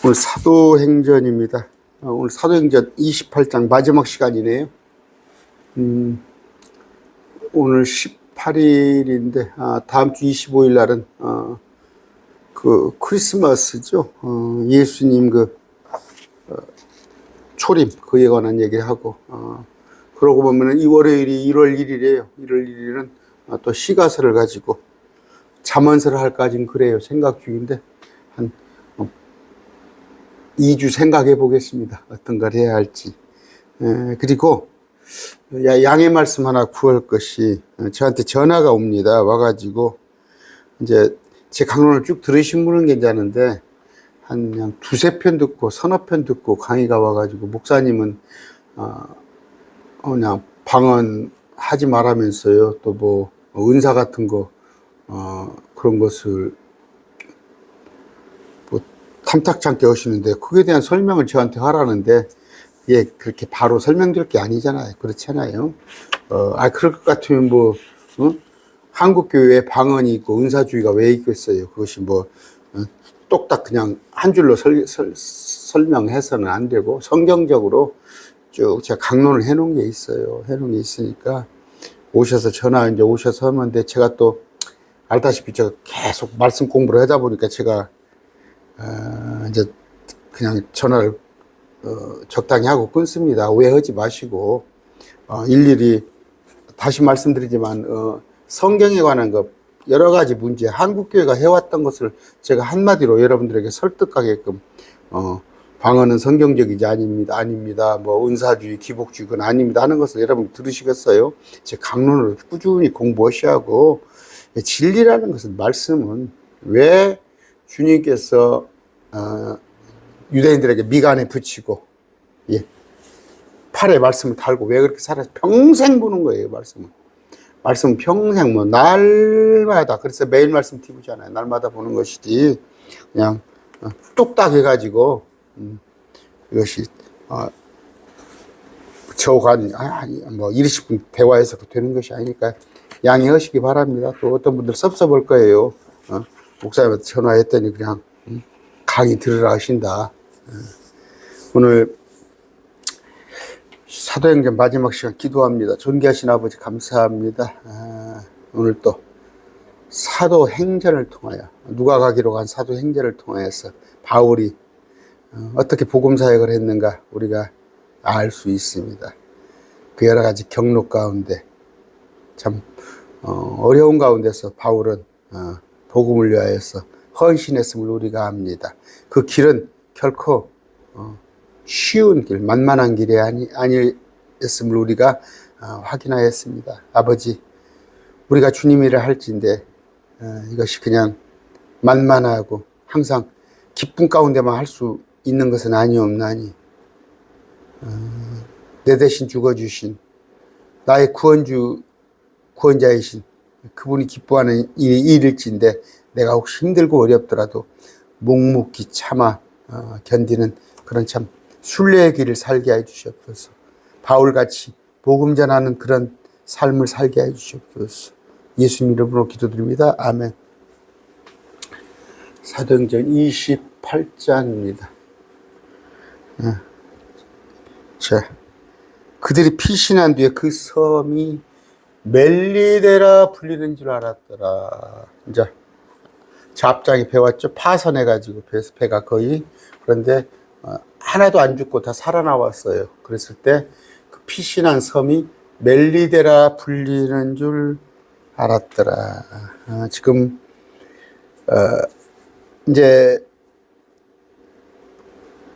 오늘 사도행전입니다. 오늘 사도행전 28장 마지막 시간이네요. 오늘 18일인데, 다음 주 25일 날은, 크리스마스죠. 예수님 초림, 그에 관한 얘기하고, 그러고 보면은 이 월요일이 1월 1일이에요. 1월 1일은 또 시가설을 가지고 잠언설을 할까진 그래요. 생각 중인데, 한 2주 생각해 보겠습니다. 어떤 걸 해야 할지. 그리고 양해 말씀 하나 구할 것이, 저한테 전화가 옵니다. 와가지고 이제 제 강론을 쭉 들으신 분은 괜찮은데 한 그냥 두세 편 듣고 서너 편 듣고 강의가 와가지고, 목사님은 그냥 방언하지 말라면서요. 또 뭐 은사 같은 거 그런 것을 탐탁치 않게 하시는데, 그에 대한 설명을 저한테 하라는데, 예, 그렇게 바로 설명드릴 게 아니잖아요. 그렇잖아요. 그럴 것 같으면 한국교회에 방언이 있고 은사주의가 왜 있겠어요. 그것이 똑딱 그냥 한 줄로 설명해서는 안 되고, 성경적으로 쭉 제가 강론을 해놓은 게 있어요. 해놓은 게 있으니까, 오셔서 이제 오셔서 하는데, 제가 또, 알다시피 제가 계속 말씀 공부를 하다 보니까 제가 이제 그냥 전화를 적당히 하고 끊습니다. 오해하지 마시고, 일일이 다시 말씀드리지만, 성경에 관한 것 여러 가지 문제, 한국교회가 해왔던 것을 제가 한마디로 여러분들에게 설득하게끔, 방언은 성경적이지 아닙니다. 뭐 은사주의, 기복주의 그건 아닙니다 하는 것을 여러분 들으시겠어요? 제 강론으로 꾸준히 공부하셔야 하고, 진리라는 것은, 말씀은 왜 주님께서 유대인들에게 미간에 붙이고, 예, 팔에 말씀을 달고 왜 그렇게 살아서 평생 보는 거예요. 말씀은 평생 날마다, 그래서 매일 말씀 띄우잖아요. 날마다 보는 것이지 그냥 뚝딱 해가지고 이것이 저간 20분 대화해서 되는 것이 아니니까 양해하시기 바랍니다. 또 어떤 분들 섭섭할 거예요. 목사님한테 전화했더니 그냥 강의 들으라 하신다. 오늘 사도행전 마지막 시간 기도합니다. 존귀하신 아버지 감사합니다. 오늘 또 사도행전을 통하여, 누가 가기로 간 사도행전을 통하여서 바울이 어떻게 복음사역을 했는가 우리가 알 수 있습니다. 그 여러 가지 경로 가운데 참 어려운 가운데서 바울은 복음을 위하여서 헌신했음을 우리가 압니다. 그 길은 결코 쉬운 길, 만만한 길이 아니었음을 우리가 확인하였습니다. 아버지, 우리가 주님 일을 할진데 이것이 그냥 만만하고 항상 기쁨 가운데만 할 수 있는 것은 아니옵나니, 내 대신 죽어주신 나의 구원자이신 그분이 기뻐하는 일일진데, 내가 혹시 힘들고 어렵더라도 묵묵히 참아 견디는 그런 참 순례의 길을 살게 해 주시옵소서. 바울같이 복음 전하는 그런 삶을 살게 해 주시옵소서. 예수님 이름으로 기도드립니다. 아멘. 사도행전 28장입니다. 자, 그들이 피신한 뒤에 그 섬이 멜리데라 불리는 줄 알았더라. 이제 잡장이 배웠죠. 파선해가지고 배가 거의, 그런데 하나도 안 죽고 다 살아나왔어요. 그랬을 때 그 피신한 섬이 멜리데라 불리는 줄 알았더라. 지금 이제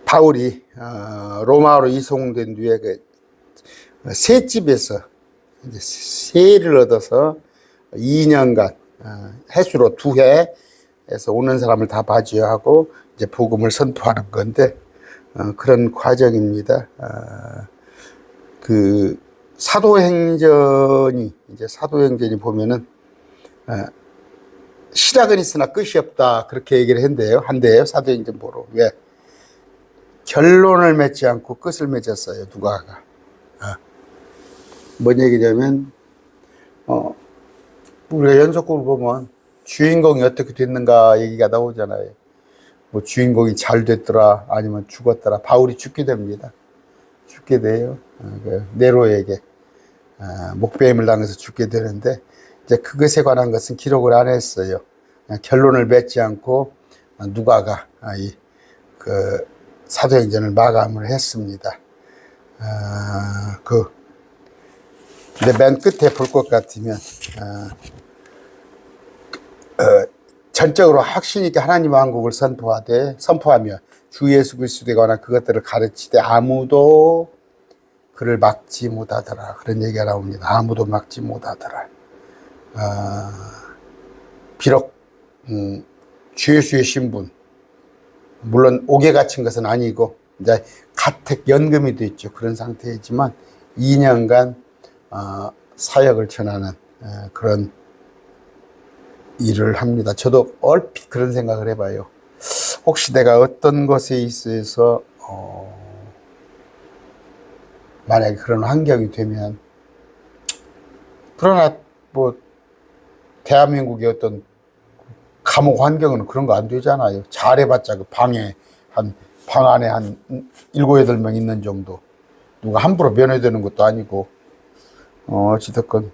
바울이 로마로 이송된 뒤에 셋집에서 이제 세를 얻어서 2년간 해수로 2회에서 오는 사람을 다 맞이하고 이제 복음을 선포하는 건데, 그런 과정입니다. 그 사도행전이 보면은 시작은 있으나 끝이 없다, 그렇게 얘기를 한대요. 사도행전 보러. 왜? 결론을 맺지 않고 끝을 맺었어요. 누가가. 뭔 얘기냐면, 우리가 연속극을 보면 주인공이 어떻게 됐는가 얘기가 나오잖아요. 뭐 주인공이 잘 됐더라 아니면 죽었더라. 바울이 죽게 됩니다. 죽게 돼요. 그 네로에게 목배임을 당해서 죽게 되는데 이제 그것에 관한 것은 기록을 안 했어요. 그냥 결론을 맺지 않고 누가가 그 사도행전을 마감을 했습니다. 근데 맨 끝에 볼 것 같으면 전적으로 확신 있게 하나님 왕국을 선포하며 주 예수 그리스도에 관한 그것들을 가르치되 아무도 그를 막지 못하더라. 그런 얘기가 나옵니다. 아무도 막지 못하더라. 비록 주 예수의 신분, 물론 옥에 갇힌 것은 아니고 이제 가택 연금이 됐죠. 그런 상태이지만 2년간 사역을 전하는 그런 일을 합니다. 저도 얼핏 그런 생각을 해봐요. 혹시 내가 어떤 것에 있어서 만약에 그런 환경이 되면, 그러나 뭐 대한민국의 어떤 감옥 환경은 그런 거 안 되잖아요. 잘해봤자 그 방 안에 한 7, 8명 있는 정도. 누가 함부로 면회되는 것도 아니고, 어찌됐건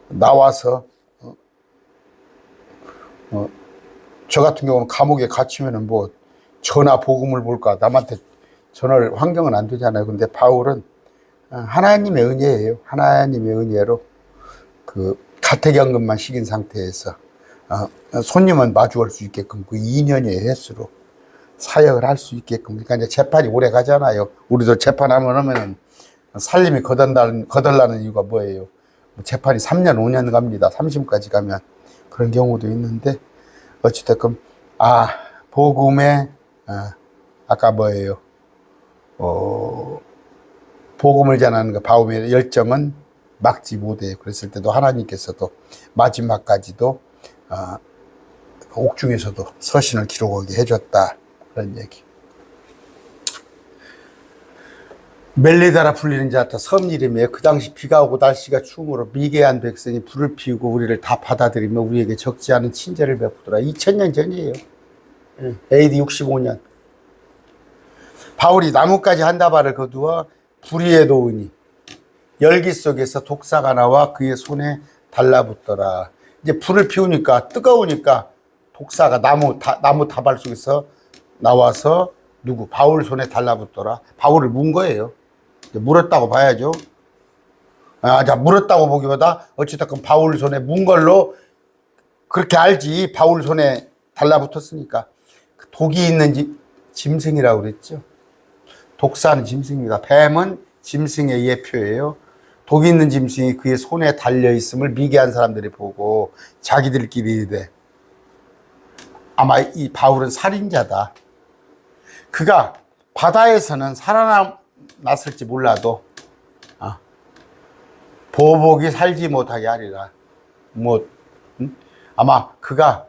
나와서 저 같은 경우는 감옥에 갇히면은 뭐 전화 복음을 볼까, 남한테 전할 환경은 안 되잖아요. 근데 바울은 하나님의 은혜예요. 하나님의 은혜로 그 가택연금만 식인 상태에서 손님은 마주할 수 있게끔 그 2년의 횟수로 사역을 할 수 있게끔. 그러니까 이제 재판이 오래 가잖아요. 우리도 재판하면은 살림이 거덜나는 이유가 뭐예요? 재판이 3년, 5년 갑니다. 3심까지 가면. 그런 경우도 있는데, 어찌됐건, 복음에, 아까 뭐예요? 복음을 전하는 그 바울의 열정은 막지 못해요. 그랬을 때도 하나님께서도 마지막까지도, 옥중에서도 서신을 기록하게 해줬다. 그런 얘기. 멜리다라 불리는 자다, 섬 이름이에요. 그 당시 비가 오고 날씨가 추우므로 미개한 백성이 불을 피우고 우리를 다 받아들이며 우리에게 적지 않은 친절을 베푸더라. 2000년 전이에요. AD 65년. 바울이 나뭇가지 한 다발을 거두어 불위에 놓으니 열기 속에서 독사가 나와 그의 손에 달라붙더라. 이제 불을 피우니까 뜨거우니까 독사가 나무 다발 속에서 나와서 바울 손에 달라붙더라. 바울을 문 거예요. 물었다고 봐야죠. 물었다고 보기보다 어찌됐건 바울 손에 문 걸로 그렇게 알지. 바울 손에 달라붙었으니까. 독이 있는 짐승이라고 그랬죠. 독사는 짐승입니다. 뱀은 짐승의 예표예요. 독이 있는 짐승이 그의 손에 달려있음을 미개한 사람들이 보고 자기들끼리 이래. 아마 이 바울은 살인자다. 그가 바다에서는 살아났을지 몰라도 보복이 살지 못하게 하리라. 아마 그가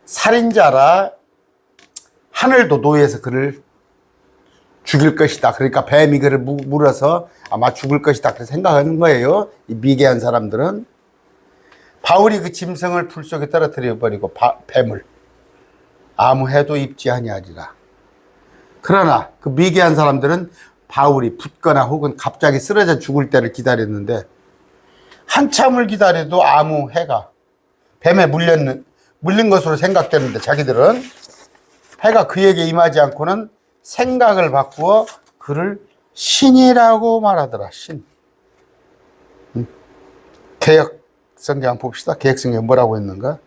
살인자라 하늘도 노예해서 그를 죽일 것이다. 그러니까 뱀이 그를 물어서 아마 죽을 것이다. 그렇게 생각하는 거예요. 이 미개한 사람들은. 바울이 그 짐승을 풀 속에 떨어뜨려 버리고 뱀을 아무 해도 입지 아니하리라. 그러나 그 미개한 사람들은 바울이 붙거나 혹은 갑자기 쓰러져 죽을 때를 기다렸는데, 한참을 기다려도 아무 해가, 뱀에 물린 것으로 생각되는데 자기들은 해가 그에게 임하지 않고는 생각을 바꾸어 그를 신이라고 말하더라. 신. 개혁성경 한번 봅시다. 개혁성경 뭐라고 했는가?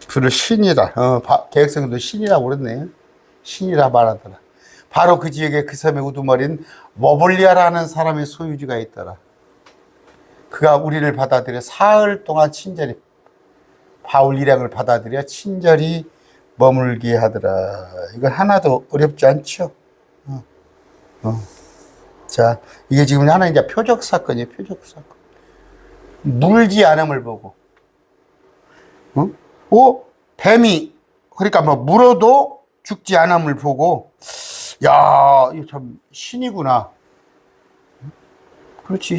그를 신이라. 개혁성경도 신이라고 그랬네. 신이라 말하더라. 바로 그 지역에 그 섬의 우두머리인 머볼리아라는 사람의 소유지가 있더라. 그가 우리를 받아들여 사흘 동안 친절히, 바울 일행을 받아들여 친절히 머물게 하더라. 이건 하나도 어렵지 않죠. 자, 이게 지금 하나 이제 표적 사건이에요. 표적 사건. 물지 않음을 보고, 뱀이, 그러니까 뭐 물어도 죽지 않음을 보고, 야, 이거 참 신이구나. 그렇지,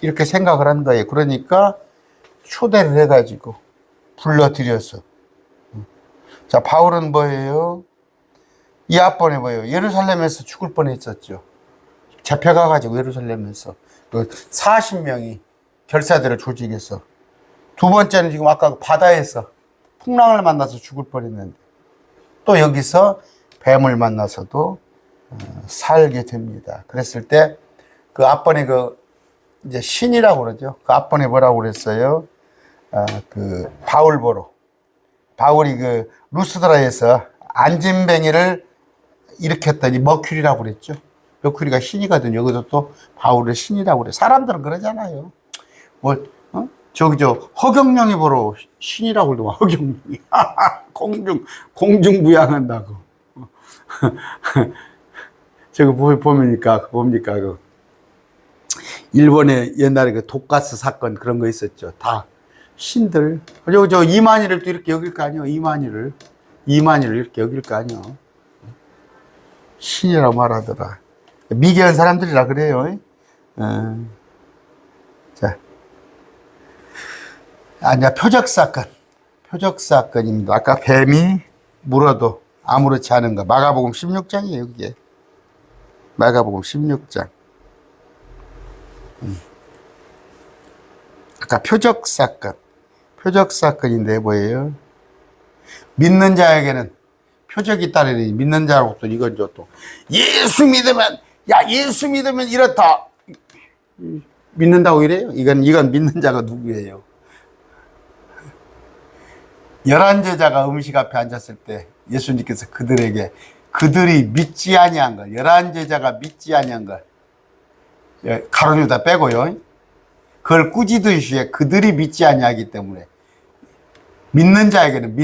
이렇게 생각을 한 거예요. 그러니까 초대를 해가지고 불러들여서. 자, 바울은 뭐예요? 이 앞번에 뭐예요? 예루살렘에서 죽을 뻔했었죠. 잡혀가가지고 예루살렘에서 40명이 결사대를 조직해서. 두 번째는 지금 아까 바다에서 풍랑을 만나서 죽을 뻔했는데 또 여기서 뱀을 만나서도 살게 됩니다. 그랬을 때 그 앞번에 이제 신이라고 그러죠. 그 앞번에 뭐라고 그랬어요? 그 바울 보러. 바울이 루스드라에서 안진뱅이를 일으켰더니 머큐리라고 그랬죠. 머큐리가 신이거든요. 여기도 또 바울을 신이라고 그래. 사람들은 그러잖아요. 허경영이 보러 신이라고 그러더만, 허경영이. 공중부양한다고. 저거 뭡니까? 일본에 옛날에 독가스 사건 그런 거 있었죠. 다 신들. 이만희를 또 이렇게 여길 거 아니에요. 이만희를 이렇게 여길 거 아니에요. 신이라고 말하더라. 미개한 사람들이라 그래요. 자. 표적 사건입니다. 아까 뱀이 물어도 아무렇지 않은 거. 마가복음 16장이에요, 그게. 마가복음 16장. 아까 표적 사건인데 뭐예요? 믿는 자에게는 표적이 따르니 믿는 자라고 또 이건 또 예수 믿으면 이렇다. 믿는다고 이래요? 이건 믿는 자가 누구예요? 11제자가 음식 앞에 앉았을 때 예수님께서 그들이 믿지 아니한 걸, 11제자가 믿지 아니한 걸, 가론유다 빼고요. 그걸 꾸짖으시에 그들이 믿지 아니하기 때문에 믿는 자에게는,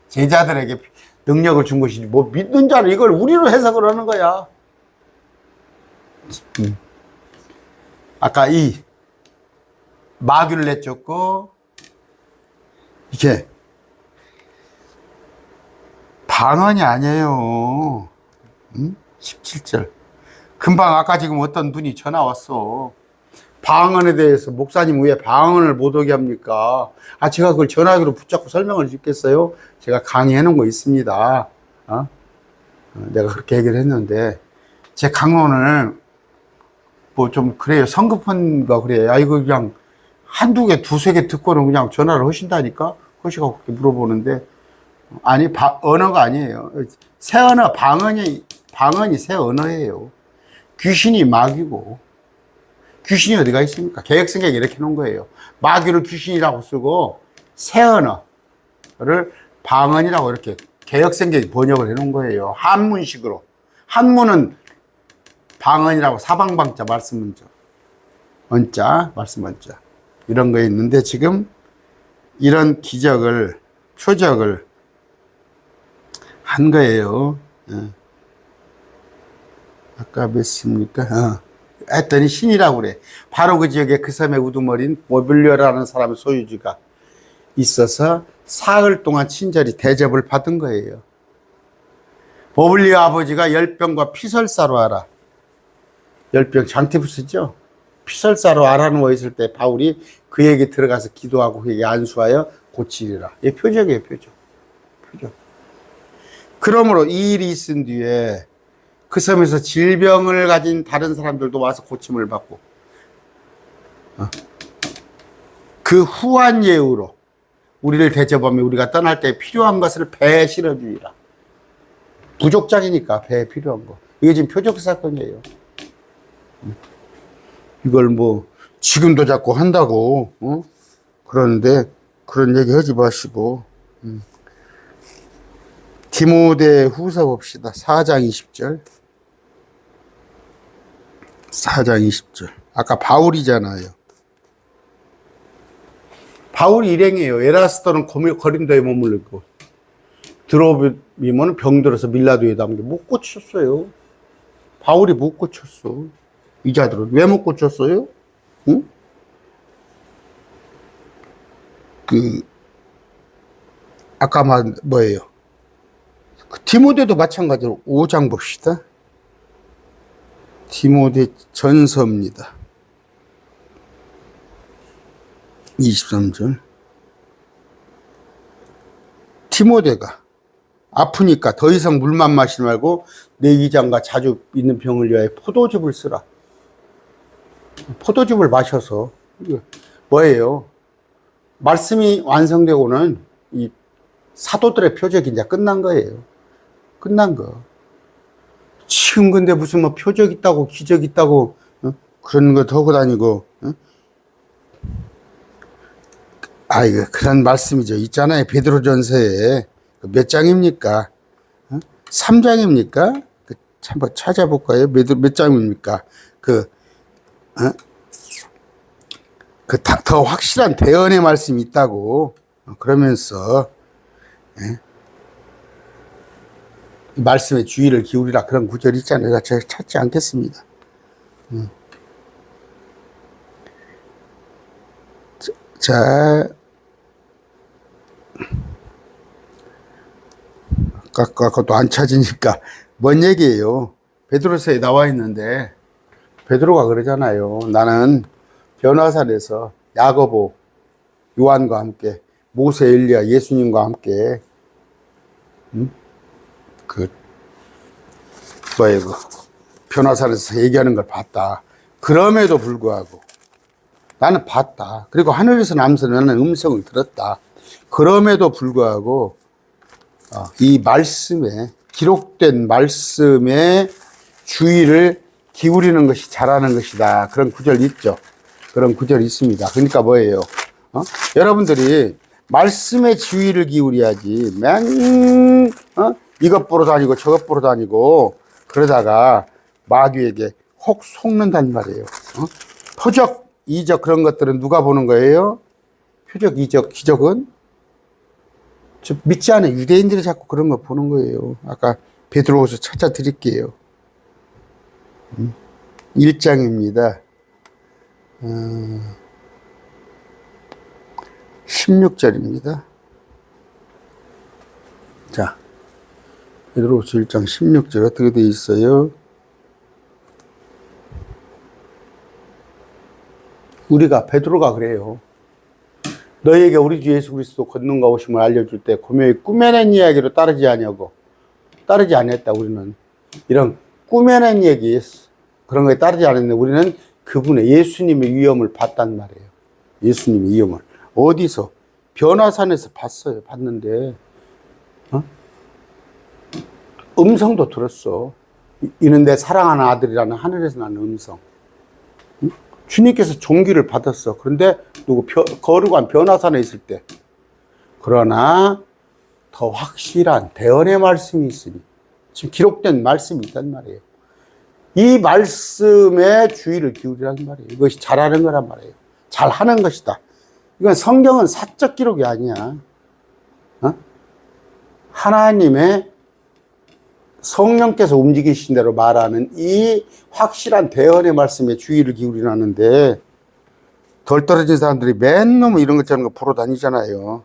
제자들에게 능력을 준 것이지, 믿는 자는 이걸 우리로 해석을 하는 거야. 아까 이 마귀를 내쫓고, 이게 방언이 아니에요. 17절. 금방 아까 지금 어떤 분이 전화 왔어. 방언에 대해서 목사님 왜 방언을 못 오게 합니까? 제가 그걸 전화기로 붙잡고 설명을 짓겠어요? 제가 강의해 놓은 거 있습니다. 내가 그렇게 얘기를 했는데, 제 강론을 좀 그래요. 성급한가 그래요. 이거 그냥 한두 개, 두세 개 듣고는 그냥 전화를 하신다니까? 허시가 그렇게 물어보는데, 아니, 언어가 아니에요. 새 언어, 방언이 새 언어예요. 귀신이 마귀고, 귀신이 어디가 있습니까? 개혁성경에 이렇게 놓은 거예요. 마귀를 귀신이라고 쓰고, 새 언어를 방언이라고 이렇게 개혁성경에 번역을 해 놓은 거예요. 한문식으로. 한문은 방언이라고 사방방자 말씀문자, 언자, 말씀문자. 이런 거 있는데 지금 이런 표적을 한 거예요. 아까 몇 습니까? 했더니 신이라고 그래. 바로 그 지역에 그 섬에 우두머린 모빌리오라는 사람의 소유주가 있어서 사흘 동안 친절히 대접을 받은 거예요. 모빌리오 아버지가 열병과 피설사로 와라. 열병 장티푸스죠. 피설사로 와라는 거 있을 때 바울이 그에게 들어가서 기도하고 그에게 안수하여 고치리라. 이게 표적이에요, 표적. 그러므로 이 일이 있은 뒤에 그 섬에서 질병을 가진 다른 사람들도 와서 고침을 받고, 그 후한 예우로 우리를 대접하며 우리가 떠날 때 필요한 것을 배에 실어주리라. 부족장이니까 배에 필요한 거. 이게 지금 표적 사건이에요. 이걸 지금도 자꾸 한다고, 그러는데 그런 얘기 하지 마시고, 디모데 후서 봅시다. 4장 20절. 4장 20절. 아까 바울이잖아요. 바울이 일행이에요. 에라스도는 거린도에 머물고, 드로비모는 병들어서 밀라도에 담겨 못 고쳤어요. 바울이 못 고쳤어. 이 자들은 왜 못 고쳤어요? 응? 아까 뭐예요? 디모데도 마찬가지로 5장 봅시다. 디모데 전서입니다. 23절. 디모데가 아프니까 더 이상 물만 마시지 말고 내 이장과 자주 있는 병을 위하여 포도즙을 쓰라. 포도즙을 마셔서 뭐예요? 말씀이 완성되고는 이 사도들의 표적이 이제 끝난 거예요. 끝난 거. 지금 근데 무슨 뭐 표적 있다고 기적 있다고 그런 거 하고 다니고 이거 그런 말씀이죠. 있잖아요. 베드로전서에 몇 장입니까? 3장입니까? 한번 찾아볼까요? 몇 장입니까? 더 확실한 대언의 말씀이 있다고 그러면서 말씀에 주의를 기울이라 그런 구절이 있잖아요. 제가 찾지 않겠습니다. 자, 아까 그것도 안 찾으니까 뭔 얘기예요? 베드로서에 나와 있는데 베드로가 그러잖아요. 나는 변화산에서 야고보, 요한과 함께 모세, 엘리야, 예수님과 함께 변화산에서 얘기하는 걸 봤다. 그럼에도 불구하고 나는 봤다. 그리고 하늘에서 나는 음성을 들었다. 그럼에도 불구하고 이 말씀에 기록된 말씀에 주의를 기울이는 것이 잘하는 것이다. 그런 구절이 있죠. 그런 구절이 있습니다. 그러니까 뭐예요? 여러분들이 말씀에 주의를 기울여야지 이것 보러 다니고 저것 보러 다니고 그러다가 마귀에게 혹 속는단 말이에요. 표적, 이적 그런 것들은 누가 보는 거예요? 표적, 이적, 기적은 믿지 않은 유대인들이 자꾸 그런 거 보는 거예요. 아까 베드로후서 찾아 드릴게요. 1장입니다. 16절입니다. 자, 베드로후서 1장 16절 어떻게 되어 있어요? 베드로가 그래요. 너에게 우리 주 예수 그리스도 권능과 오심을 알려줄 때 고명이 꾸며낸 이야기로 따르지 않았다. 우리는 이런 꾸며낸 얘기 그런 거에 따르지 않았는데 우리는 그분의 예수님의 위엄을 봤단 말이에요. 예수님의 위엄을 어디서? 변화산에서 봤는데 음성도 들었어. 이는 내 사랑하는 아들이라는 하늘에서 나는 음성. 주님께서 종기를 받았어. 그런데 거룩한 변화산에 있을 때. 그러나 더 확실한 대언의 말씀이 있으니 지금 기록된 말씀이 있단 말이에요. 이 말씀에 주의를 기울이란 말이에요. 이것이 잘하는 거란 말이에요. 잘하는 것이다. 이건 성경은 사적 기록이 아니야. 하나님의 성령께서 움직이신 대로 말하는 이 확실한 대언의 말씀에 주의를 기울이라는데 덜 떨어진 사람들이 맨날 이런 것 저런 거 보러 다니잖아요.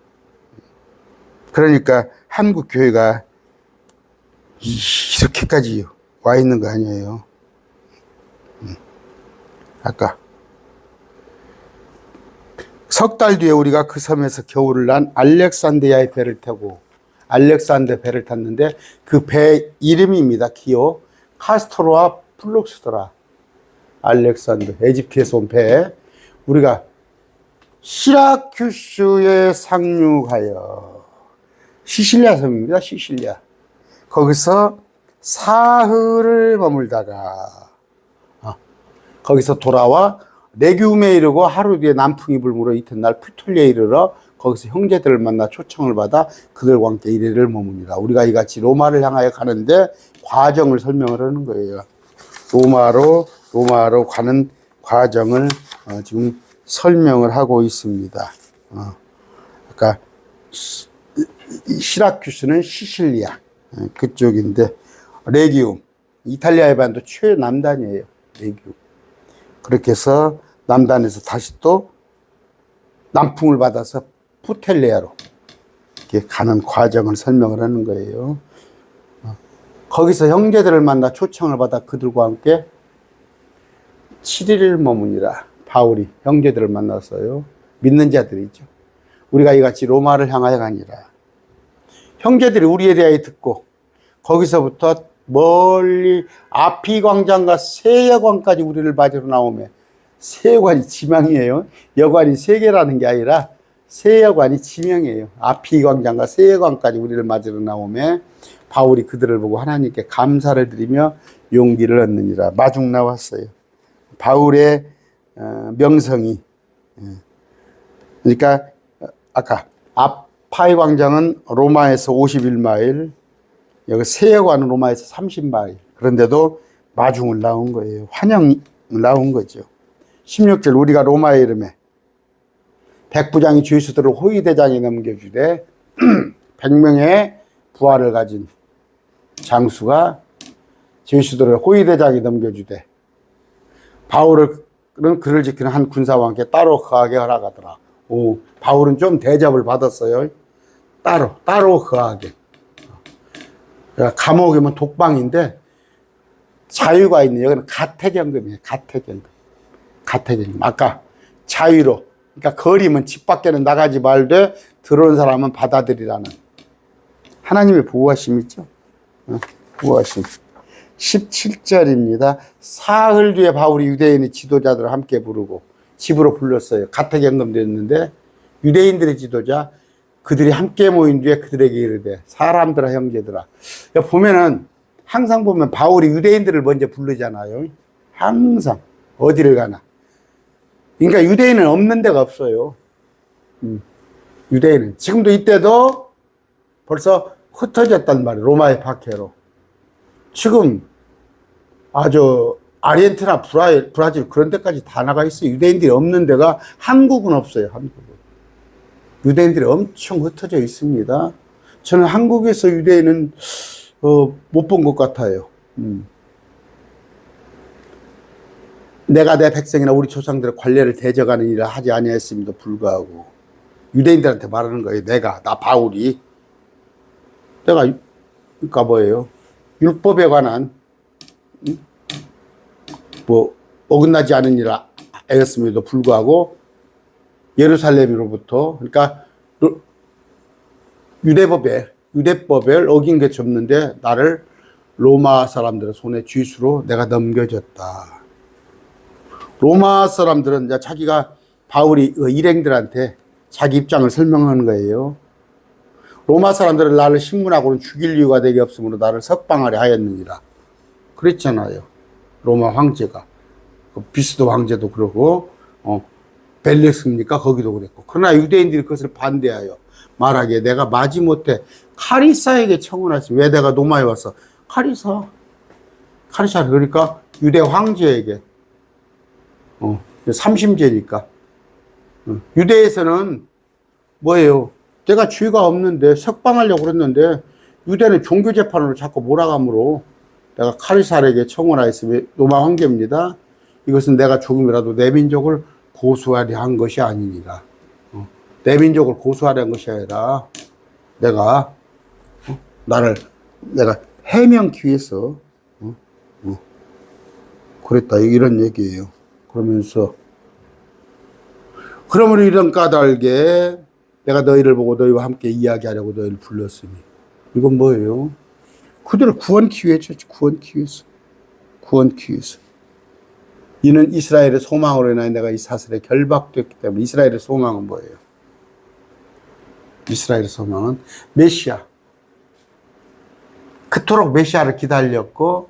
그러니까 한국 교회가 이렇게까지 와 있는 거 아니에요. 아까 석 달 뒤에 우리가 그 섬에서 겨울을 난 알렉산드리아의 배를 타고 알렉산더 배를 탔는데 그 배 이름입니다. 기호 카스토로와 플룩스더라. 알렉산더 에집트에서 온 배. 우리가 시라큐스에 상륙하여 시실리아 섬입니다. 시실리아. 거기서 사흘을 머물다가 거기서 돌아와 레기움에 이르고 하루 뒤에 남풍이 불므로 이튿날 푸톨리에 이르러 거기서 형제들을 만나 초청을 받아 그들과 함께 이래를 머무니라. 우리가 이같이 로마를 향하여 가는데 과정을 설명을 하는 거예요. 로마로 가는 과정을 지금 설명을 하고 있습니다. 그러니까 시라큐스는 시실리아 그쪽인데 레기움 이탈리아의 반도 최남단이에요. 레기움. 그렇게 해서 남단에서 다시 또 남풍을 받아서 푸텔레아로 이렇게 가는 과정을 설명을 하는 거예요. 거기서 형제들을 만나 초청을 받아 그들과 함께 7일을 머무니라. 바울이 형제들을 만났어요. 믿는 자들이죠. 우리가 이같이 로마를 향하여가 아니라 형제들이 우리에 대하여 듣고 거기서부터 멀리 아피 광장과 세여관까지 우리를 맞으러 나오며 세여관이 지명이에요. 여관이 세 개라는 게 아니라 세여관이 지명이에요. 아피 광장과 세여관까지 우리를 맞으러 나오며 바울이 그들을 보고 하나님께 감사를 드리며 용기를 얻느니라. 마중 나왔어요. 바울의 명성이. 그러니까 아까 아파이 광장은 로마에서 51마일, 여기 세여관은 로마에서 30마일. 그런데도 마중을 나온 거예요. 환영을 나온 거죠. 16절 우리가 로마의 이름에 백부장이 주유수들을 호위대장에 넘겨주되 100명의 부하를 가진 장수가 주유수들을 호위대장에 넘겨주되 바울은 그를 지키는 한 군사와 함께 따로 거하게 허락하더라. 오, 바울은 좀 대접을 받았어요. 따로 거하게. 감옥이면 독방인데 자유가 있는, 여기는 가택연금이에요. 가택연금. 아까 자유로, 그러니까 거리면 집 밖에는 나가지 말되 들어온 사람은 받아들이라는 하나님의 보호하심 있죠. 보호하심. 17절입니다. 사흘 뒤에 바울이 유대인의 지도자들을 함께 부르고 집으로 불렀어요. 가택연금도 있는데 유대인들의 지도자, 그들이 함께 모인 뒤에 그들에게 이르되 사람들아 형제들아. 보면은 항상 보면 바울이 유대인들을 먼저 부르잖아요. 항상 어디를 가나. 그러니까 유대인은 없는 데가 없어요. 유대인은 지금도 이때도 벌써 흩어졌단 말이에요. 로마의 박해로. 지금 아주 아르헨티나, 브라질 그런 데까지 다 나가 있어요. 유대인들이 없는 데가 한국은 없어요. 한국은. 유대인들이 엄청 흩어져 있습니다. 저는 한국에서 유대인은 못 본 것 같아요. 내가 내 백성이나 우리 조상들의 관례를 대적하는 일을 하지 아니하였음에도 불구하고 유대인들한테 말하는 거예요. 나 바울이 그러니까 뭐예요? 율법에 관한 어긋나지 않은 일을 하였음에도 불구하고 예루살렘으로부터, 그러니까 유대법을 어긴 게 없는데 나를 로마 사람들의 손에 쥐수로 내가 넘겨줬다. 로마 사람들은 이제 자기가 바울이 일행들한테 자기 입장을 설명하는 거예요. 로마 사람들은 나를 신문하고는 죽일 이유가 되게 없으므로 나를 석방하려 하였느니라. 그랬잖아요. 로마 황제가. 비스도 황제도 그러고, 벨릭스입니까? 거기도 그랬고. 그러나 유대인들이 그것을 반대하여 말하기에 내가 마지못해 카리사에게 청혼하지. 왜 내가 로마에 와서? 카리사. 그러니까 유대 황제에게. 삼심제니까. 유대에서는 뭐예요? 내가 죄가 없는데 석방하려고 그랬는데 유대는 종교재판으로 자꾸 몰아가므로 내가 카리사에게 청혼하였으며 로마 황제입니다. 이것은 내가 죽음이라도 내 민족을 고수하려 한 것이 아니니라. 내 민족을 고수하려 한 것이 아니라 내가 내가 해명기 위해서 그랬다, 이런 얘기예요. 그러면서 그러므로 이런 까닭에 내가 너희를 보고 너희와 함께 이야기하려고 너희를 불렀으니. 이건 뭐예요? 그들을 구원기 위해서. 구원기 위해서. 이는 이스라엘의 소망으로 인하여 내가 이 사슬에 결박됐기 때문에. 이스라엘의 소망은 뭐예요? 이스라엘의 소망은 메시아. 그토록 메시아를 기다렸고,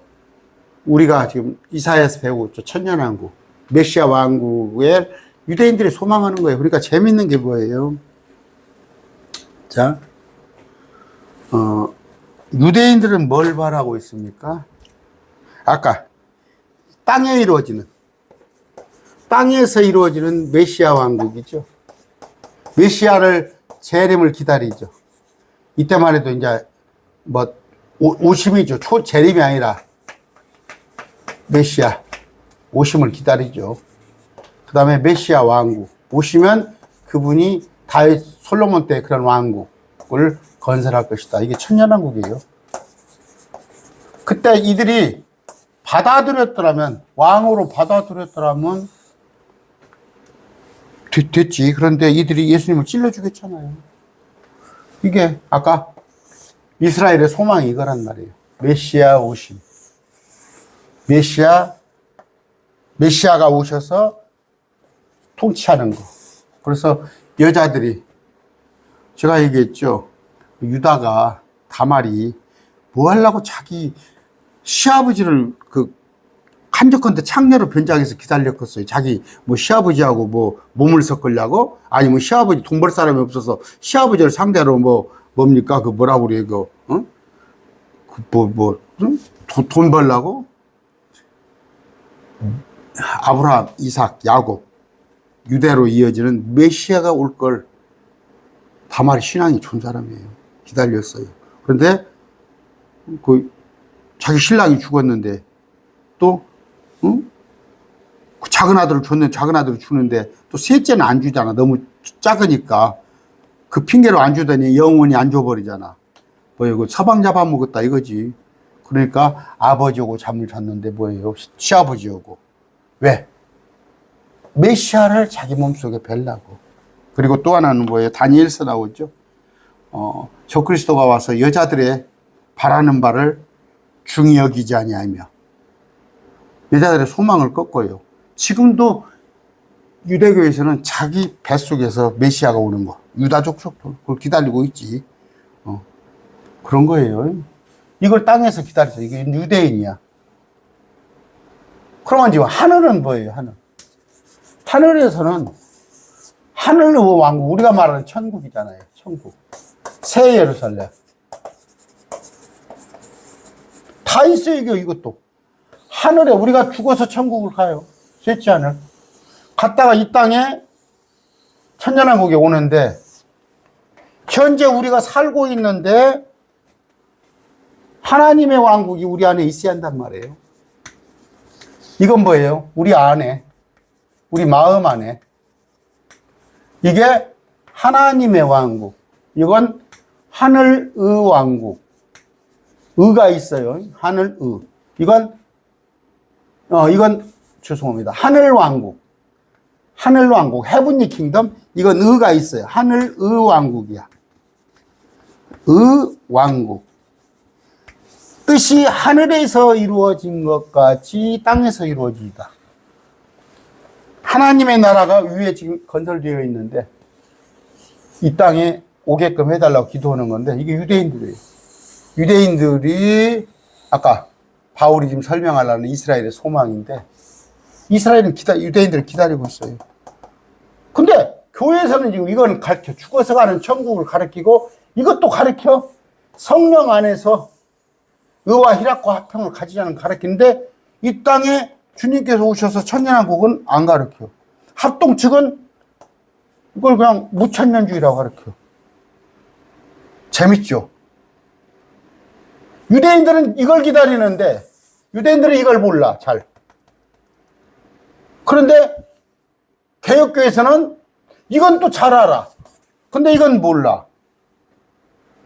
우리가 지금 이사야에서 배우고 있죠. 천년왕국. 메시아 왕국에 유대인들이 소망하는 거예요. 그러니까 재밌는 게 뭐예요? 자, 유대인들은 뭘 바라고 있습니까? 아까 땅에서 이루어지는 메시아 왕국이죠. 메시아를, 재림을 기다리죠. 이때만 해도 이제 오심이죠. 초재림이 아니라 메시아 오심을 기다리죠. 그 다음에 메시아 왕국 오시면 그분이 다윗 솔로몬 때 그런 왕국을 건설할 것이다. 이게 천년왕국이에요. 그때 이들이 왕으로 받아들였더라면 됐지. 그런데 이들이 예수님을 찔러 죽였잖아요. 이게 아까 이스라엘의 소망이 이거란 말이에요. 메시아 오심. 메시아가 오셔서 통치하는 거. 그래서 여자들이, 제가 얘기했죠. 유다가, 다말이 뭐 하려고 자기 시아버지를 한적한데 창녀로 변장해서 기다렸겠어요. 자기 뭐 시아버지하고 뭐 몸을 섞으려고? 아니면 시아버지 돈 벌 사람이 없어서 시아버지를 상대로 뭡니까? 뭐라고 그래요? 응? 응? 돈 벌라고? 아브라함, 이삭, 야곱, 유대로 이어지는 메시아가 올 걸 다말이 신앙이 좋은 사람이에요. 기다렸어요. 그런데 자기 신랑이 죽었는데 또 응? 작은 아들을 줬는데, 작은 아들을 주는데 또 셋째는 안 주잖아. 너무 작으니까. 그 핑계로 안 주더니 영원히 안 줘버리잖아. 이거 서방 잡아먹었다 이거지. 그러니까 아버지하고 잠을 잤는데 뭐예요? 시아버지하고. 왜? 메시아를 자기 몸속에 뵐라고. 그리고 또 하나는 뭐예요? 다니엘서 나오죠. 적그리스도가 와서 여자들의 바라는 바를 중히 여기지 아니하며 여자들의 소망을 꺾어요. 지금도 유대교에서는 자기 뱃속에서 메시아가 오는 거, 유다 족속도 그걸 기다리고 있지. 그런 거예요. 이걸 땅에서 기다려서 이게 유대인이야. 그러면 지금 하늘은 뭐예요? 하늘에서는 하늘 왕국, 우리가 말하는 천국이잖아요. 천국. 새 예루살렘. 다 있어요, 이것도. 하늘에 우리가 죽어서 천국을 가요. 셋째 하늘. 갔다가 이 땅에 천년왕국에 오는데, 현재 우리가 살고 있는데, 하나님의 왕국이 우리 안에 있어야 한단 말이에요. 이건 뭐예요? 우리 안에, 우리 마음 안에. 이게 하나님의 왕국. 이건 하늘의 왕국. 의가 있어요. 하늘의. 이건 죄송합니다. 하늘왕국. 하늘왕국. 헤븐리 킹덤. 이건 의가 있어요. 하늘의 왕국이야. 의 왕국. 뜻이 하늘에서 이루어진 것 같이 땅에서 이루어지다. 하나님의 나라가 위에 지금 건설되어 있는데 이 땅에 오게끔 해달라고 기도하는 건데 이게 유대인들이에요. 유대인들이 아까 바울이 지금 설명하려는 이스라엘의 소망인데 이스라엘은 유대인들을 기다리고 있어요. 근데 교회에서는 지금 이건 가르쳐. 죽어서 가는 천국을 가르치고 이것도 가르쳐. 성령 안에서 의와 희락과 화평을 가지자는 가르치는데 이 땅에 주님께서 오셔서 천년왕국은 안 가르쳐. 합동 측은 이걸 그냥 무천년주의라고 가르쳐. 재밌죠? 유대인들은 이걸 기다리는데 유대인들은 이걸 몰라, 잘. 그런데 개혁교에서는 이건 또 잘 알아. 근데 이건 몰라.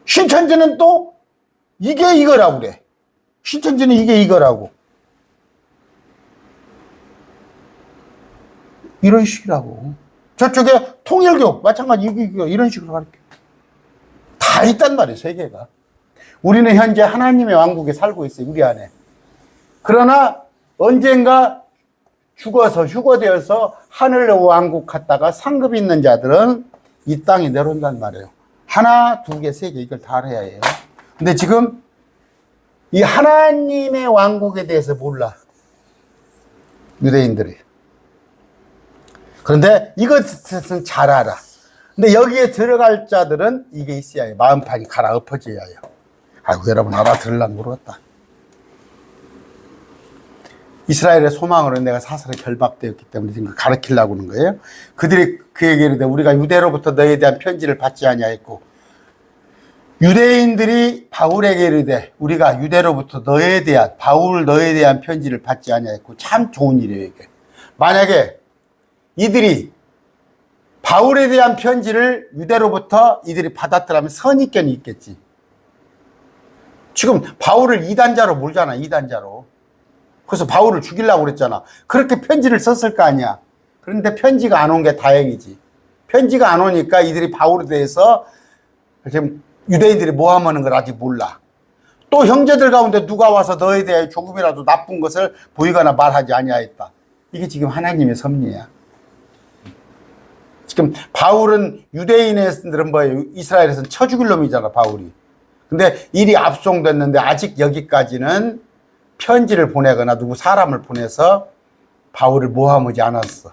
신천지는 또 이게 이거라고 그래. 신천지는 이게 이거라고. 이런 식이라고. 저쪽에 통일교 마찬가지 이런 식으로 가르쳐. 다 있단 말이에요, 세계가. 우리는 현재 하나님의 왕국에 살고 있어요, 우리 안에. 그러나 언젠가 죽어서 휴거되어서 하늘의 왕국 갔다가 상급 있는 자들은 이 땅에 내려온단 말이에요. 하나, 두 개, 세 개 이걸 다 알아야 해요. 근데 지금 이 하나님의 왕국에 대해서 몰라. 유대인들이. 그런데 이것은 잘 알아. 근데 여기에 들어갈 자들은 이게 있어야 해요. 마음판이 갈아엎어져야 해요. 아이고, 여러분 알아들으려면 모르겠다. 이스라엘의 소망으로 내가 사설에 결박되었기 때문에 지금 가르치려고 하는 거예요. 그들이 그에게 이르되 우리가 유대로부터 너에 대한 편지를 받지 아니하였고 유대인들이 바울에게 이르되 우리가 유대로부터 너에 대한 편지를 받지 아니하였고 참 좋은 일이에요, 이게. 만약에 이들이 바울에 대한 편지를 유대로부터 이들이 받았더라면 선입견이 있겠지. 지금 바울을 이단자로 몰잖아, 이단자로. 그래서 바울을 죽이려고 그랬잖아. 그렇게 편지를 썼을 거 아니야. 그런데 편지가 안 온 게 다행이지. 편지가 안 오니까 이들이 바울에 대해서 지금 유대인들이 뭐 하는 걸 아직 몰라. 또 형제들 가운데 누가 와서 너에 대해 조금이라도 나쁜 것을 보이거나 말하지 아니하였다. 이게 지금 하나님의 섭리야. 지금 바울은 유대인들은 뭐예요? 이스라엘에서는 쳐 죽일 놈이잖아, 바울이. 근데 일이 압송됐는데 아직 여기까지는 편지를 보내거나 누구 사람을 보내서 바울을 모함하지 않았어.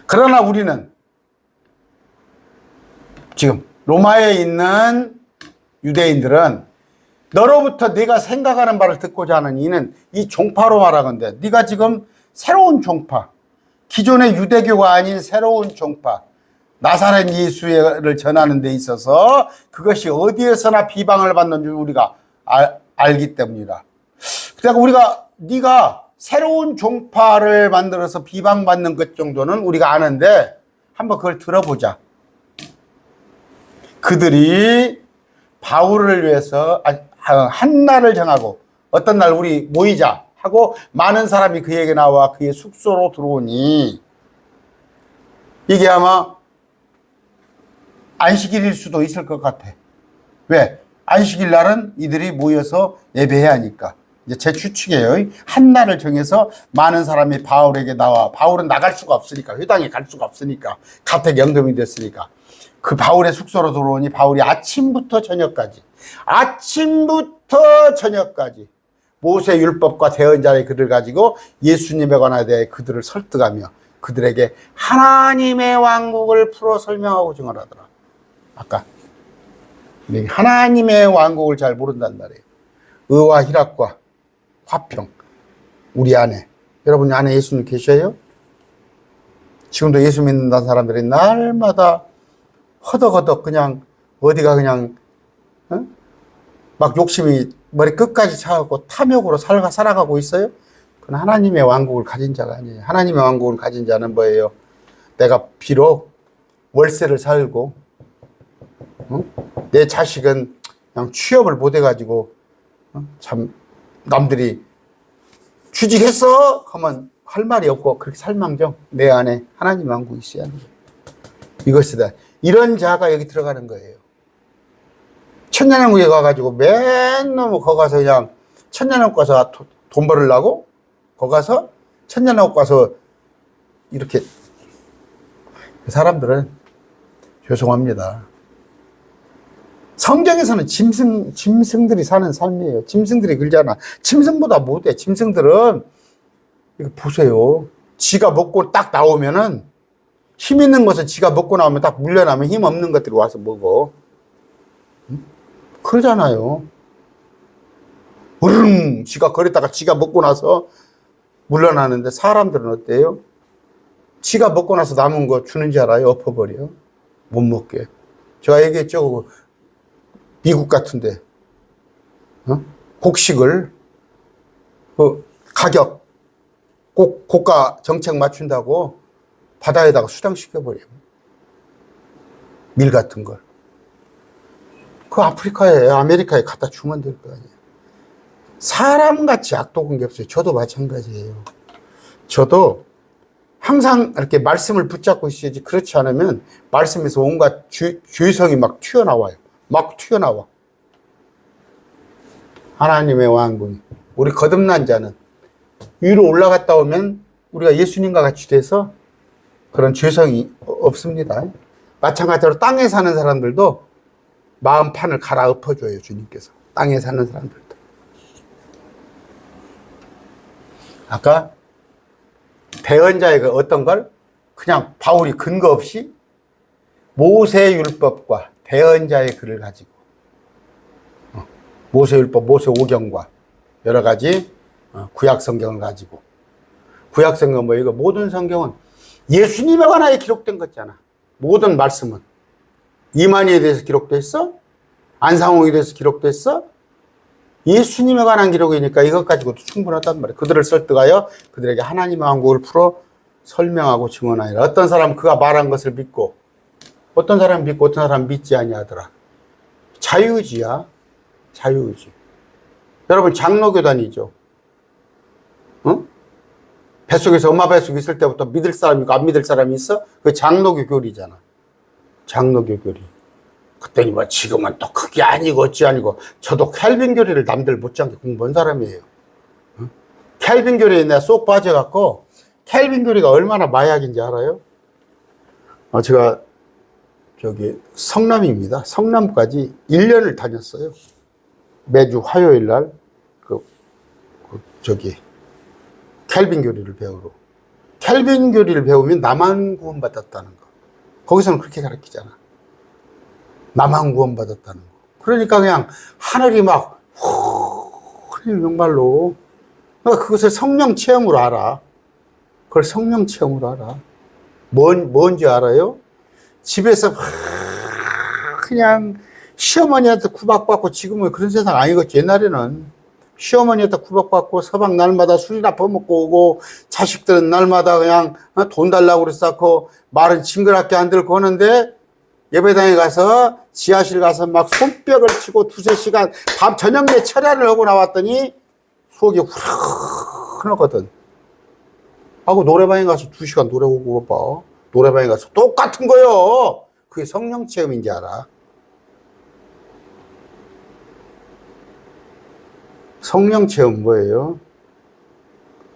그러나 우리는 지금 로마에 있는 유대인들은 너로부터 네가 생각하는 바를 듣고자 하는 이는 이 종파로 말하건대 네가 지금 새로운 종파, 기존의 유대교가 아닌 새로운 종파, 나사렛 예수를 전하는 데 있어서 그것이 어디에서나 비방을 받는 줄 우리가 알기 때문이다. 그러니까 우리가 네가 새로운 종파를 만들어서 비방받는 것 정도는 우리가 아는데 한번 그걸 들어보자. 그들이 바울을 위해서 한 날을 정하고 어떤 날 우리 모이자 하고 많은 사람이 그에게 나와 그의 숙소로 들어오니 이게 아마 안식일일 수도 있을 것 같아. 왜? 안식일 날은 이들이 모여서 예배해야 하니까. 이제 제 추측이에요. 한 날을 정해서 많은 사람이 바울에게 나와. 바울은 나갈 수가 없으니까, 회당에 갈 수가 없으니까, 가택 연금이 됐으니까. 그 바울의 숙소로 들어오니 바울이 아침부터 저녁까지 모세 율법과 대언자의 글을 가지고 예수님에 관하여 대해 그들을 설득하며 그들에게 하나님의 왕국을 풀어 설명하고 증언하더라. 아까 하나님의 왕국을 잘 모른단 말이에요. 의와 희락과 화평, 우리 안에. 여러분 안에 예수님 계셔요? 지금도 예수 믿는다는 사람들이 날마다 허덕허덕 그냥 어디가 그냥 막 욕심이 머리 끝까지 차갖고 탐욕으로 살아가고 있어요? 그건 하나님의 왕국을 가진 자가 아니에요. 하나님의 왕국을 가진 자는 뭐예요? 내가 비록 월세를 살고 내 자식은 그냥 취업을 못 해가지고 참 남들이 취직했어? 하면 할 말이 없고 그렇게 살망정 내 안에 하나님 왕국이 있어야 하는 거예요. 이것이다. 이런 자가 여기 들어가는 거예요. 천년왕국에 가가지고 맨날 거기 가서 그냥 천년왕국 가서 돈 벌으려고 거기 가서 천년왕국 가서 이렇게 그 사람들은 죄송합니다. 성경에서는 짐승들이 사는 삶이에요. 짐승들이 그러잖아. 짐승보다 못해. 짐승들은 이거 보세요. 지가 먹고 딱 나오면은 힘 있는 것은 지가 먹고 나오면 딱 물려나면 힘 없는 것들이 와서 먹어. 그러잖아요. 으릉 지가 거리다가 지가 먹고 나서 물러나는데 사람들은 어때요? 지가 먹고 나서 남은 거 주는 줄 알아요? 엎어버려. 못 먹게. 제가 얘기했죠. 미국 같은데 곡식을 가격 고가 정책 맞춘다고 바다에다가 수장시켜버려요. 밀 같은 걸. 그 아프리카에 아메리카에 갖다 주면 될 거 아니에요. 사람같이 악독한 게 없어요. 저도 마찬가지예요. 저도 항상 이렇게 말씀을 붙잡고 있어야지. 그렇지 않으면 말씀에서 온갖 죄성이 막 튀어나와요. 막 튀어나와. 하나님의 왕국. 우리 거듭난 자는 위로 올라갔다 오면 우리가 예수님과 같이 돼서 그런 죄성이 없습니다. 마찬가지로 땅에 사는 사람들도 마음판을 갈아엎어줘요. 주님께서. 땅에 사는 사람들도. 아까 대언자의 그 어떤 걸 그냥 바울이 근거 없이 모세율법과 대언자의 글을 가지고 모세율법, 모세오경과 여러 가지 구약성경을 가지고 구약성경은 뭐 이거 모든 성경은 예수님에 관하여 기록된 거잖아. 모든 말씀은 이만희에 대해서 기록됐어? 안상홍에 대해서 기록됐어? 예수님에 관한 기록이니까 이것 가지고도 충분하단 말이에요. 그들을 설득하여 그들에게 하나님의 왕국을 풀어 설명하고 증언하니라. 어떤 사람은 그가 말한 것을 믿고 어떤 사람은 믿고 어떤 사람은 믿지 아니하더라. 자유의지야. 자유의지. 여러분 장로교단이죠. 뱃속에서 엄마 뱃속에 있을 때부터 믿을 사람이 있고 안 믿을 사람이 있어? 그 장로교 교리잖아. 장로교 교리. 그때니 뭐 지금은 또 그게 아니고 어찌 아니고 저도 켈빈 교리를 남들 못지않게 공부한 사람이에요. 응? 켈빈 교리에 내가 쏙 빠져갖고 켈빈 교리가 얼마나 마약인지 알아요? 제가 저기 성남입니다. 성남까지 1년을 다녔어요. 매주 화요일 날 저기 켈빈 교리를 배우러. 켈빈 교리를 배우면 나만 구원받았다는 거. 거기서는 그렇게 가르치잖아. 나만 구원받았다는 거. 그러니까 그냥 하늘이 막 정말로. 그러니까 그것을 성령 체험으로 알아. 그걸 성령 체험으로 알아. 뭔지 알아요? 집에서 그냥 시어머니한테 구박받고, 지금은 그런 세상 아니겠지. 옛날에는 시어머니한테 구박받고 서방 날마다 술이나 퍼먹고 오고, 자식들은 날마다 그냥 돈 달라고 그랬었고, 말은 징그럽게 안 들고 하는데, 예배당에 가서 지하실 가서 막 손뼉을 치고 두세 시간 밤 저녁에 철야를 하고 나왔더니 속이 후련하거든. 하고 노래방에 가서 2시간 노래 보고 봐. 노래방에 가서 똑같은 거요. 그게 성령 체험인지 알아. 성령 체험 뭐예요?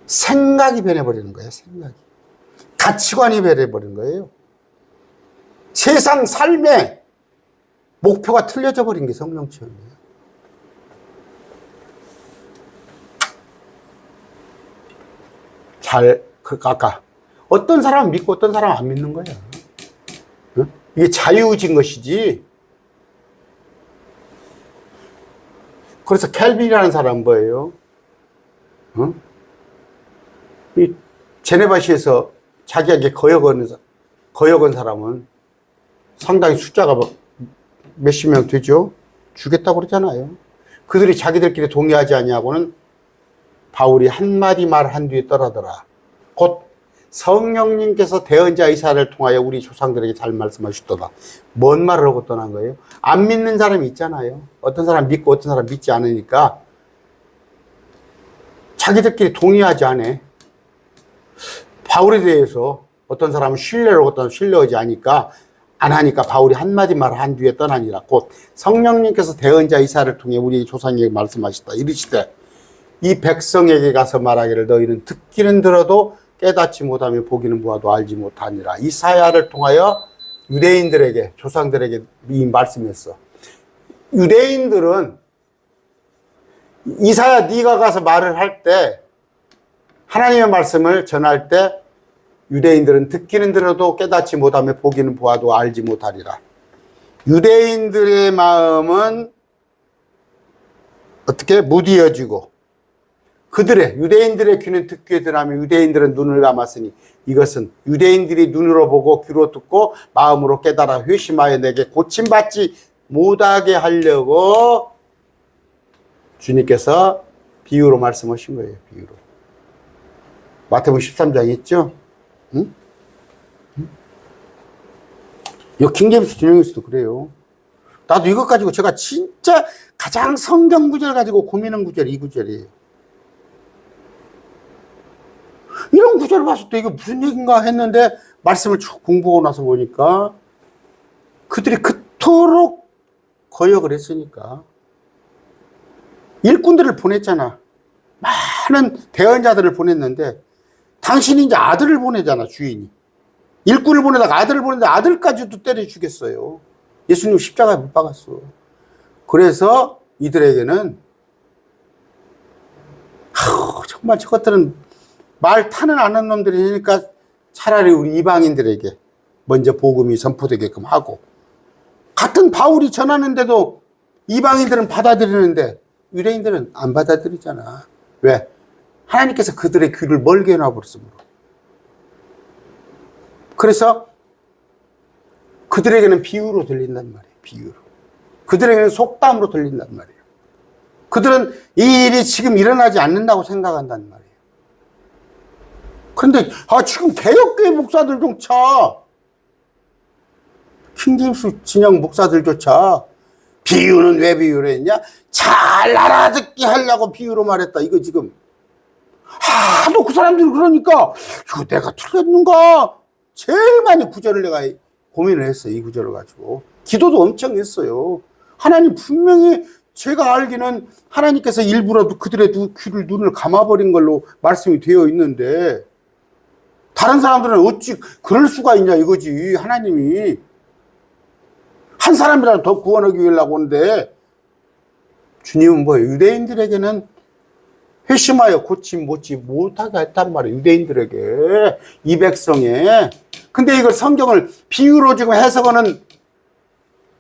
생각이 변해버리는 거예요. 생각이. 가치관이 변해버리는 거예요. 세상 삶의 목표가 틀려져 버린 게 성령 체험이에요. 아까 어떤 사람은 믿고 어떤 사람은 안 믿는 거야. 응? 이게 자유의지인 것이지. 그래서 켈빈이라는 사람은 뭐예요? 응? 이 제네바시에서 자기에게 거역한 사람은 상당히 숫자가 몇십 명 되죠? 주겠다고 그러잖아요. 그들이 자기들끼리 동의하지 않냐고는 바울이 한마디 말 한 뒤에 떠나더라. 곧 성령님께서 대언자 이사를 통하여 우리 조상들에게 잘 말씀하셨도다. 뭔 말을 하고 떠난 거예요? 안 믿는 사람이 있잖아요. 어떤 사람 믿고 어떤 사람 믿지 않으니까 자기들끼리 동의하지 않아. 바울에 대해서 어떤 사람은 신뢰를 하고 어떤 사람은 신뢰하지 않으니까 안 하니까 바울이 한마디 말을 한 뒤에 떠나니라. 곧 성령님께서 대언자 이사를 통해 우리 조상에게 말씀하셨다. 이르시되 이 백성에게 가서 말하기를 너희는 듣기는 들어도 깨닫지 못하며 보기는 보아도 알지 못하니라. 이사야를 통하여 유대인들에게, 조상들에게 이 말씀했어. 유대인들은 이사야 네가 가서 말을 할 때, 하나님의 말씀을 전할 때 유대인들은 듣기는 들어도 깨닫지 못하며 보기는 보아도 알지 못하리라. 유대인들의 마음은 어떻게 무디어지고 유대인들의 귀는 듣기에 들하며 유대인들은 눈을 감았으니 이것은 유대인들이 눈으로 보고 귀로 듣고 마음으로 깨달아 회심하여 내게 고침받지 못하게 하려고 주님께서 비유로 말씀하신 거예요. 비유로. 마태복음 13장 있죠? 응? 이 킹제임스 준영에서도 그래요. 나도 이것 가지고 제가 진짜 가장 성경 구절 가지고 고민한 구절이 이 구절이에요. 이런 구절을 봤을 때 이게 무슨 얘기인가 했는데 말씀을 쭉 공부하고 나서 보니까 그들이 그토록 거역을 했으니까 일꾼들을 보냈잖아. 많은 대언자들을 보냈는데 당신이 이제 아들을 보내잖아. 주인이 일꾼을 보내다가 아들을 보내는데 아들까지도 때려 죽였어요. 예수님 십자가에 못 박았어. 그래서 이들에게는 정말 저것들은 말 타는 않은 놈들이니까 차라리 우리 이방인들에게 먼저 복음이 선포되게끔 하고, 같은 바울이 전하는데도 이방인들은 받아들이는데 유대인들은 안 받아들이잖아. 왜? 하나님께서 그들의 귀를 멀게 해놔버렸으므로. 그래서 그들에게는 비유로 들린단 말이에요. 비유로. 그들에게는 속담으로 들린단 말이에요. 그들은 이 일이 지금 일어나지 않는다고 생각한단 말이에요. 그런데 지금 개혁교회 목사들조차, 킹제임스 진영 목사들조차 비유는 왜 비유를 했냐? 잘 알아듣게 하려고 비유로 말했다. 이거 지금 하도 그 사람들이 그러니까 이거 내가 틀렸는가 제일 많이 구절을 내가 고민을 했어요. 이 구절을 가지고 기도도 엄청 했어요. 하나님 분명히 제가 알기는 하나님께서 일부러 그들의 귀를 눈을 감아버린 걸로 말씀이 되어 있는데 다른 사람들은 어찌 그럴 수가 있냐 이거지. 하나님이 한 사람이라도 더 구원하기 위해 하는데 주님은 뭐예요? 유대인들에게는 회심하여 고침 못지 못하게 했단 말이에요. 유대인들에게 이 백성에. 근데 이걸 성경을 비유로 지금 해석하는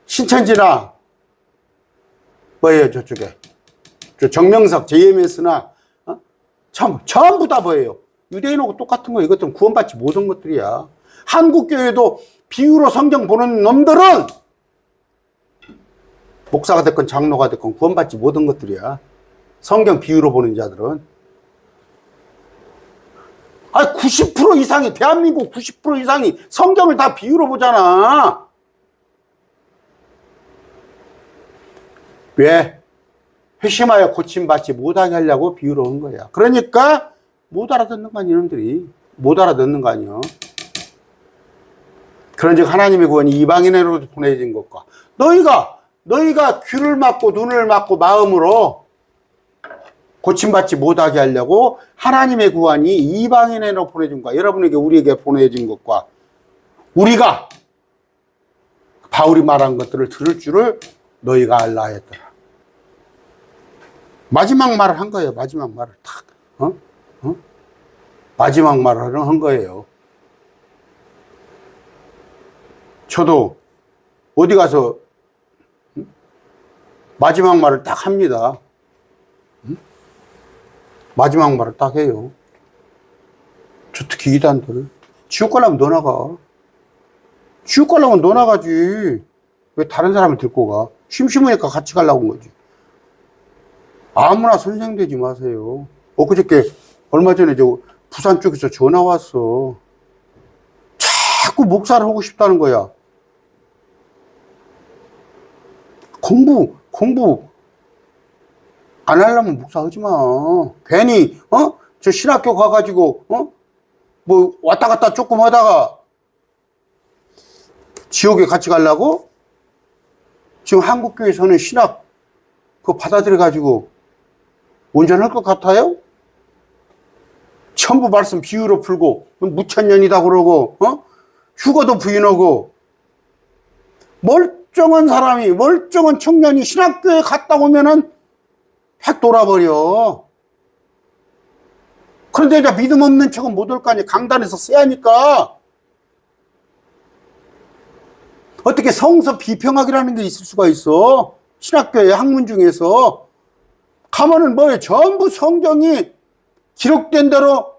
신천지나 뭐예요 저쪽에 저 정명석 JMS나 전부 다 뭐예요? 유대인하고 똑같은 거예요. 이것들은 구원받지 못한 것들이야. 한국교회도 비유로 성경 보는 놈들은 목사가 됐건 장로가 됐건 구원받지 못한 것들이야. 성경 비유로 보는 자들은. 아, 90% 이상이, 대한민국 90% 이상이 성경을 다 비유로 보잖아. 왜? 회심하여 고침받지 못하게 하려고 비유로 한 거야. 그러니까 못 알아듣는 거 아니야, 이놈들이. 못 알아듣는 거 아니야. 그런즉 하나님의 구원이 이방인으로도 보내진 것과 너희가 귀를 막고 눈을 막고 마음으로 고침받지 못하게 하려고 하나님의 구원이 이방인으로 보내진 것과 여러분에게 우리에게 보내진 것과 우리가 바울이 말한 것들을 들을 줄을 너희가 알라 했더라. 마지막 말을 한 거예요. 마지막 말을 탁. 마지막 말을 한 거예요. 저도 어디 가서 마지막 말을 딱 합니다. 마지막 말을 딱 해요. 저 특히 이단들. 지옥 가려면 너 나가. 지옥 가려면 너 나가지. 왜 다른 사람을 데리고 가? 심심하니까 같이 가려고 한 거지. 아무나 선생되지 마세요. 엊그저께 얼마 전에 저 부산 쪽에서 전화 왔어. 자꾸 목사를 하고 싶다는 거야. 공부 안 하려면 목사 하지 마. 괜히 저 신학교 가가지고 뭐 왔다 갔다 조금 하다가 지옥에 같이 가려고? 지금 한국교회에서는 신학 그거 받아들여 가지고 온전할 것 같아요? 전부 말씀 비유로 풀고 무천년이다 그러고 휴거도 부인하고 멀쩡한 사람이 멀쩡한 청년이 신학교에 갔다 오면은 획 돌아버려. 그런데 이제 믿음 없는 척은 못 올 거 아니야. 강단에서 세하니까. 어떻게 성서 비평학이라는 게 있을 수가 있어? 신학교의 학문 중에서 가면은 뭐예요? 전부 성경이 기록된 대로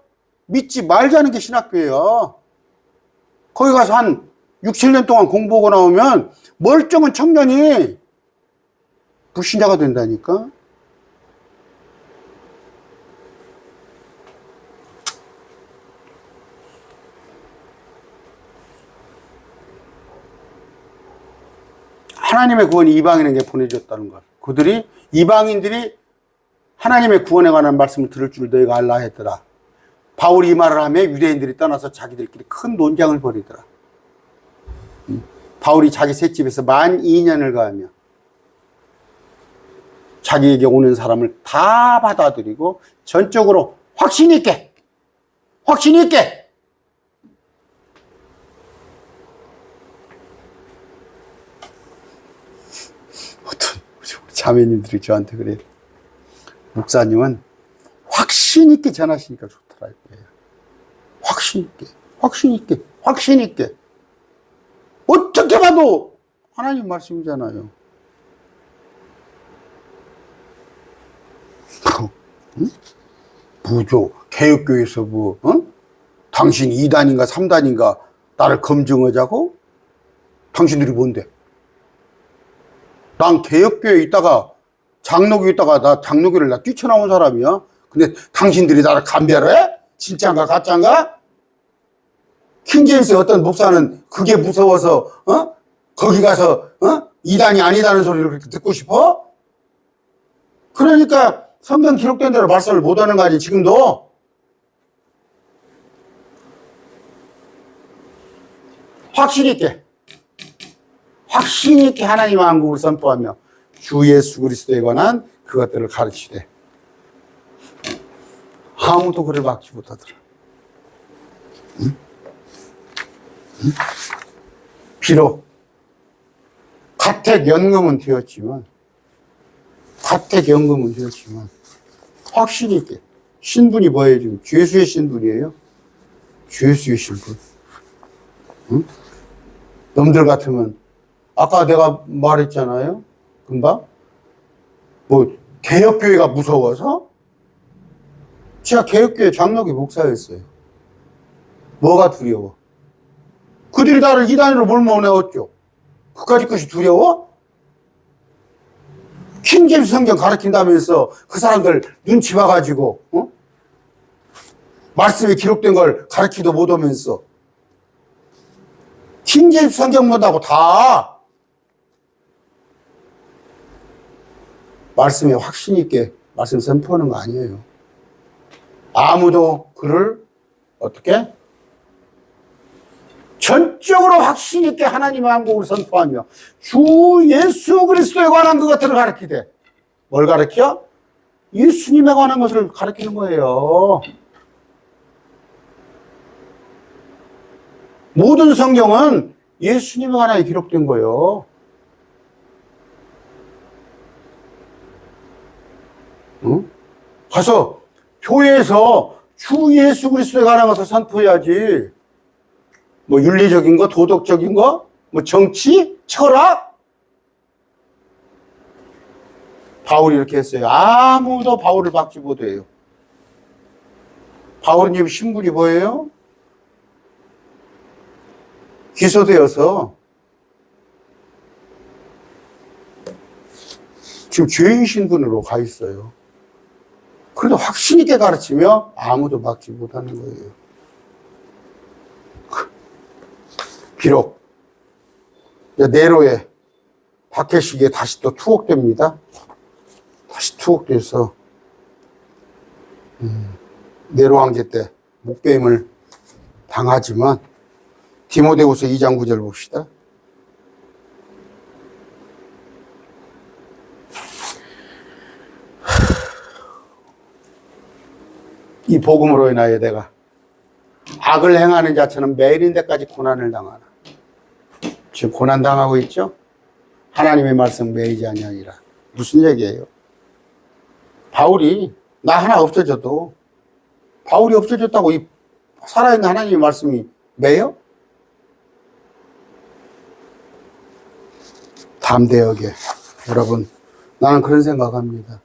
믿지 말자는 게 신학교예요. 거기 가서 한 6, 7년 동안 공부하고 나오면 멀쩡한 청년이 불신자가 된다니까. 하나님의 구원이 이방인에게 보내졌다는 것. 그들이 이방인들이 하나님의 구원에 관한 말씀을 들을 줄 너희가 알라 했더라. 바울이 이 말을 하며 유대인들이 떠나서 자기들끼리 큰 논쟁을 벌이더라. 바울이 자기 셋집에서 만 2년을 가하며 자기에게 오는 사람을 다 받아들이고 전적으로 확신 있게 어떤 자매님들이 저한테 그래요. 목사님은 확신 있게 전하시니까 좋더라 이거예요. 확신 있게. 어떻게 봐도 하나님 말씀이잖아요. 부조 개혁교회에서 당신 2단인가 3단인가 나를 검증하자고? 당신들이 뭔데? 난 개혁교회에 있다가 장로교에 있다가 나 장로교를 나 뛰쳐나온 사람이야. 근데 당신들이 나를 감별해? 진짜인가 가짜인가? 킹제임스 어떤 목사는 그게 무서워서 거기 가서 이단이 아니다는 소리를 그렇게 듣고 싶어? 그러니까 성경 기록된 대로 말씀을 못하는 거 아니 지금도? 확신 있게 하나님 왕국을 선포하며 주 예수 그리스도에 관한 그것들을 가르치되 아무도 그를 막지 못하더라. 응? 응? 비록 가택연금은 되었지만 확신 있게 신분이 뭐예요? 지금 죄수의 신분이에요. 죄수의 신분. 응? 놈들 같으면 아까 내가 말했잖아요. 금방 뭐 개혁교회가 무서워서 제가 개혁교회 장로교 목사였어요. 뭐가 두려워? 그들이 나를 이단으로 몰아내었죠. 그까짓 것이 두려워? 킹제임스 성경 가르친다면서 그 사람들 눈치 봐가지고 말씀에 기록된 걸 가르치도 못하면서 킹제임스 성경 본다고 다 말씀에 확신 있게 말씀 선포하는 거 아니에요. 아무도 그를 어떻게? 전적으로 확신 있게 하나님의 왕국을 선포하며 주 예수 그리스도에 관한 그것들을 가르치되 뭘 가르쳐? 예수님에 관한 것을 가르치는 거예요. 모든 성경은 예수님에 관하여 기록된 거예요. 응? 가서 교회에서 주 예수 그리스도에 관한 것을 선포해야지. 뭐 윤리적인 거, 도덕적인 거, 뭐 정치, 철학. 바울이 이렇게 했어요. 아무도 바울을 막지 못해요. 바울은 신분이 뭐예요? 기소되어서 지금 죄인 신분으로 가 있어요. 그래도 확신 있게 가르치며 아무도 막지 못하는 거예요. 비록 네로의 박해시기에 다시 또 투옥됩니다. 다시 투옥돼서 네로 황제 때 목배임을 당하지만 디모데후서 2장 9절 봅시다. 이 복음으로 인하여 내가 악을 행하는 자처럼 매일인데까지 고난을 당하나. 지금 고난 당하고 있죠? 하나님의 말씀 매이지 아니하니라. 무슨 얘기예요? 바울이 나 하나 없어져도 바울이 없어졌다고 이 살아있는 하나님의 말씀이 매요? 담대하게 여러분, 나는 그런 생각합니다.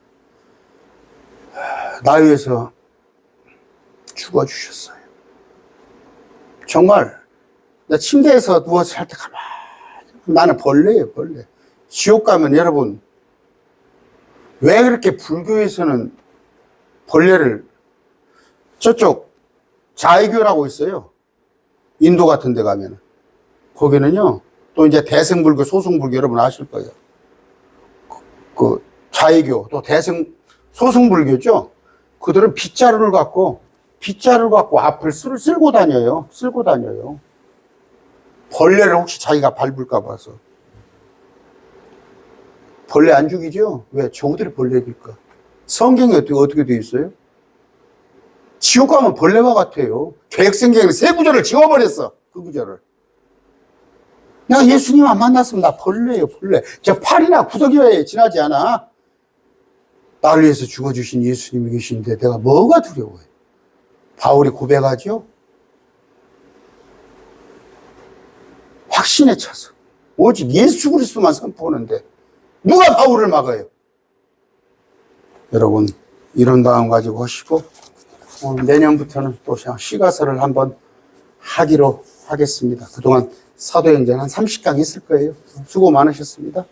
나 위해서 죽어주셨어요. 정말 나 침대에서 누워서 살 때 가만히 나는 벌레예요, 벌레. 지옥 가면 여러분 왜 그렇게 불교에서는 벌레를 저쪽 자이교라고 있어요. 인도 같은 데 가면 거기는요 또 이제 대승불교, 소승불교 여러분 아실 거예요. 그 자이교 또 소승불교죠. 그들은 빗자루를 갖고 앞을 쓸고 다녀요. 벌레를 혹시 자기가 밟을까 봐서. 벌레 안 죽이죠? 왜? 저들이 벌레니까. 성경이 어떻게 되어 있어요? 지옥 가면 벌레와 같아요. 계획성경에는 세 구절을 지워버렸어. 그 구절을. 내가 예수님 안 만났으면 나 벌레예요, 벌레. 저 팔이나 구더기에 지나지 않아. 나를 위해서 죽어주신 예수님이 계신데 내가 뭐가 두려워요? 바울이 고백하죠? 확신에 차서 오직 예수 그리스도만 선포하는데 누가 바울을 막아요? 여러분 이런 마음 가지고 하시고 내년부터는 또 시가서를 한번 하기로 하겠습니다. 그동안 사도행전 한 30강 했을 거예요. 수고 많으셨습니다.